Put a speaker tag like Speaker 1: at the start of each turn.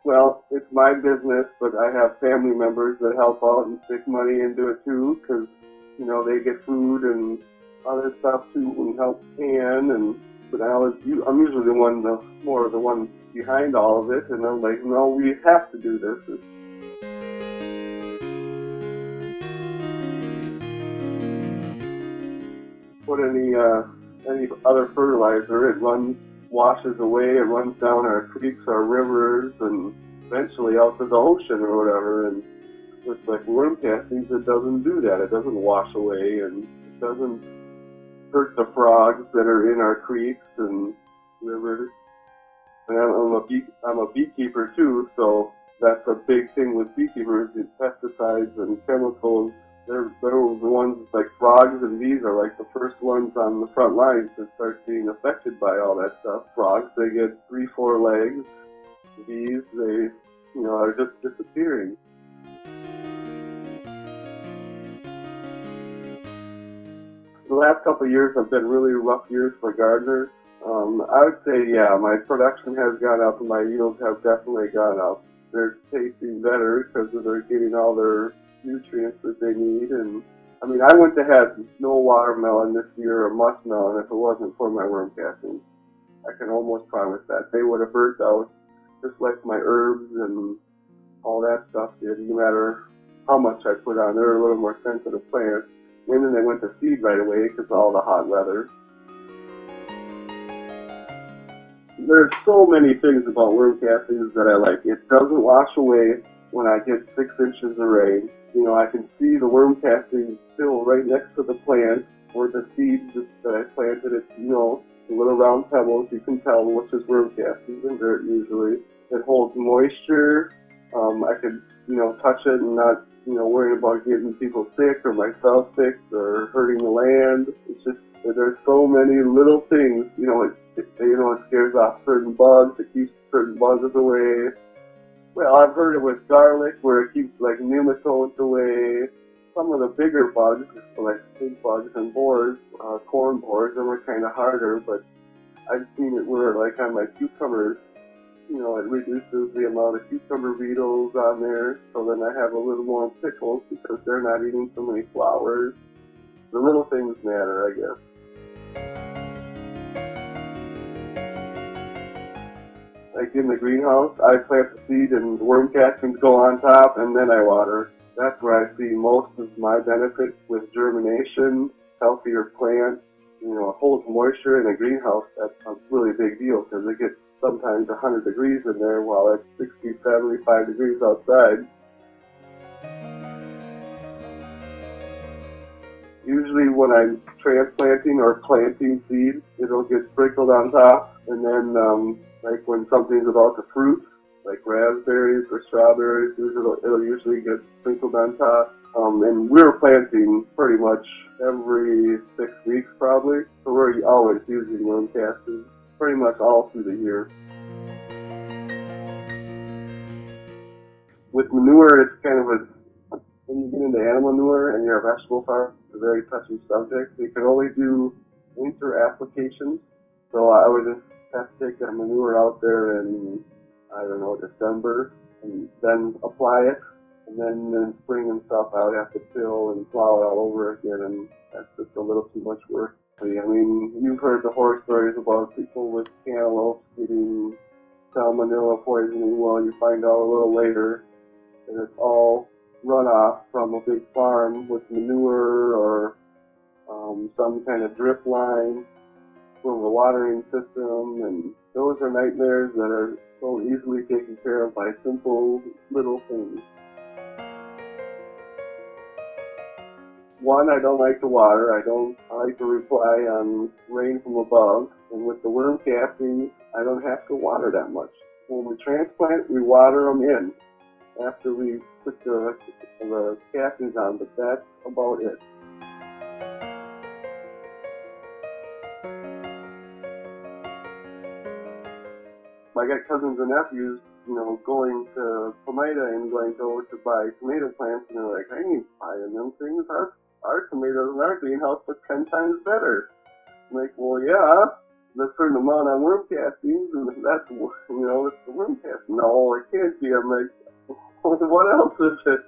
Speaker 1: Well, it's my business, but I have family members that help out and stick money into it too, because they get food and other stuff too, and help can. And but I'm usually the one, more the one behind all of it, and I'm like, no, we have to do this. Put any other fertilizer, it washes away, it runs down our creeks, our rivers, and eventually out to the ocean or whatever. And with like worm castings, it doesn't do that. It doesn't wash away, and it doesn't hurt the frogs that are in our creeks and rivers. And I'm a beekeeper too, so that's a big thing with beekeepers. Is pesticides and chemicals. They're the ones like frogs and bees are like the first ones on the front lines to start being affected by all that stuff. Frogs, they get 3, 4 legs. Bees, they are just disappearing. The last couple of years have been really rough years for gardeners. I would say, yeah, my production has gone up and my yields have definitely gone up. They're tasting better because they're getting all their nutrients that they need. And I mean, I wouldn't have had no watermelon this year or muskmelon if it wasn't for my worm castings. I can almost promise that. They would have burnt out just like my herbs and all that stuff did, no matter how much I put on. They're a little more sensitive plants. And then they went to seed right away because of all the hot weather. There's so many things about worm castings that I like. It doesn't wash away when I get 6 inches of rain. I can see the worm castings still right next to the plant or the seeds that I planted. It's, the little round pebbles. You can tell which is worm castings in dirt usually. It holds moisture. I could, touch it and not, worrying about getting people sick or myself sick or hurting the land. It's just, there's so many little things, it scares off certain bugs, it keeps certain bugs away. Well, I've heard it with garlic where it keeps like nematodes away. Some of the bigger bugs, like pig bugs and boars, corn boars, them are kind of harder, but I've seen it where like on my cucumbers, it reduces the amount of cucumber beetles on there, so then I have a little more pickles because they're not eating so many flowers. The little things matter, I guess. Like in the greenhouse, I plant the seed and the worm castings go on top and then I water. That's where I see most of my benefits with germination, healthier plants. It holds moisture in a greenhouse. That's a really big deal because it gets sometimes 100 degrees in there while it's 60, 75 degrees outside. Usually when I'm transplanting or planting seeds, it'll get sprinkled on top. And then like when something's about to fruit, like raspberries or strawberries, it'll usually get sprinkled on top. And we're planting pretty much every 6 weeks probably. So we're always using worm castings pretty much all through the year. With manure, it's kind of when you get into animal manure and you're a vegetable farm, it's a very touchy subject. You can only do winter applications. So I would just have to take that manure out there in, December, and then apply it. And then in spring and stuff, I would have to till and plow it all over again, and that's just a little too much work. I mean, you've heard the horror stories about people with cantaloupes getting salmonella poisoning. Well, you find out a little later that it's all runoff from a big farm with manure or some kind of drip line from a watering system, and those are nightmares that are so easily taken care of by simple little things. One, I don't like to water. I like to rely on rain from above. And with the worm castings, I don't have to water that much. When we transplant, we water them in after we put the castings on, but that's about it. I got cousins and nephews, going to Pomeda and going to buy tomato plants, and they're like, I ain't buying them things. Our tomatoes in our greenhouse look 10 times better. I'm like, well, yeah, a certain amount on worm castings, and that's, it's the worm casting. No, it can't be. I'm like, what else is it?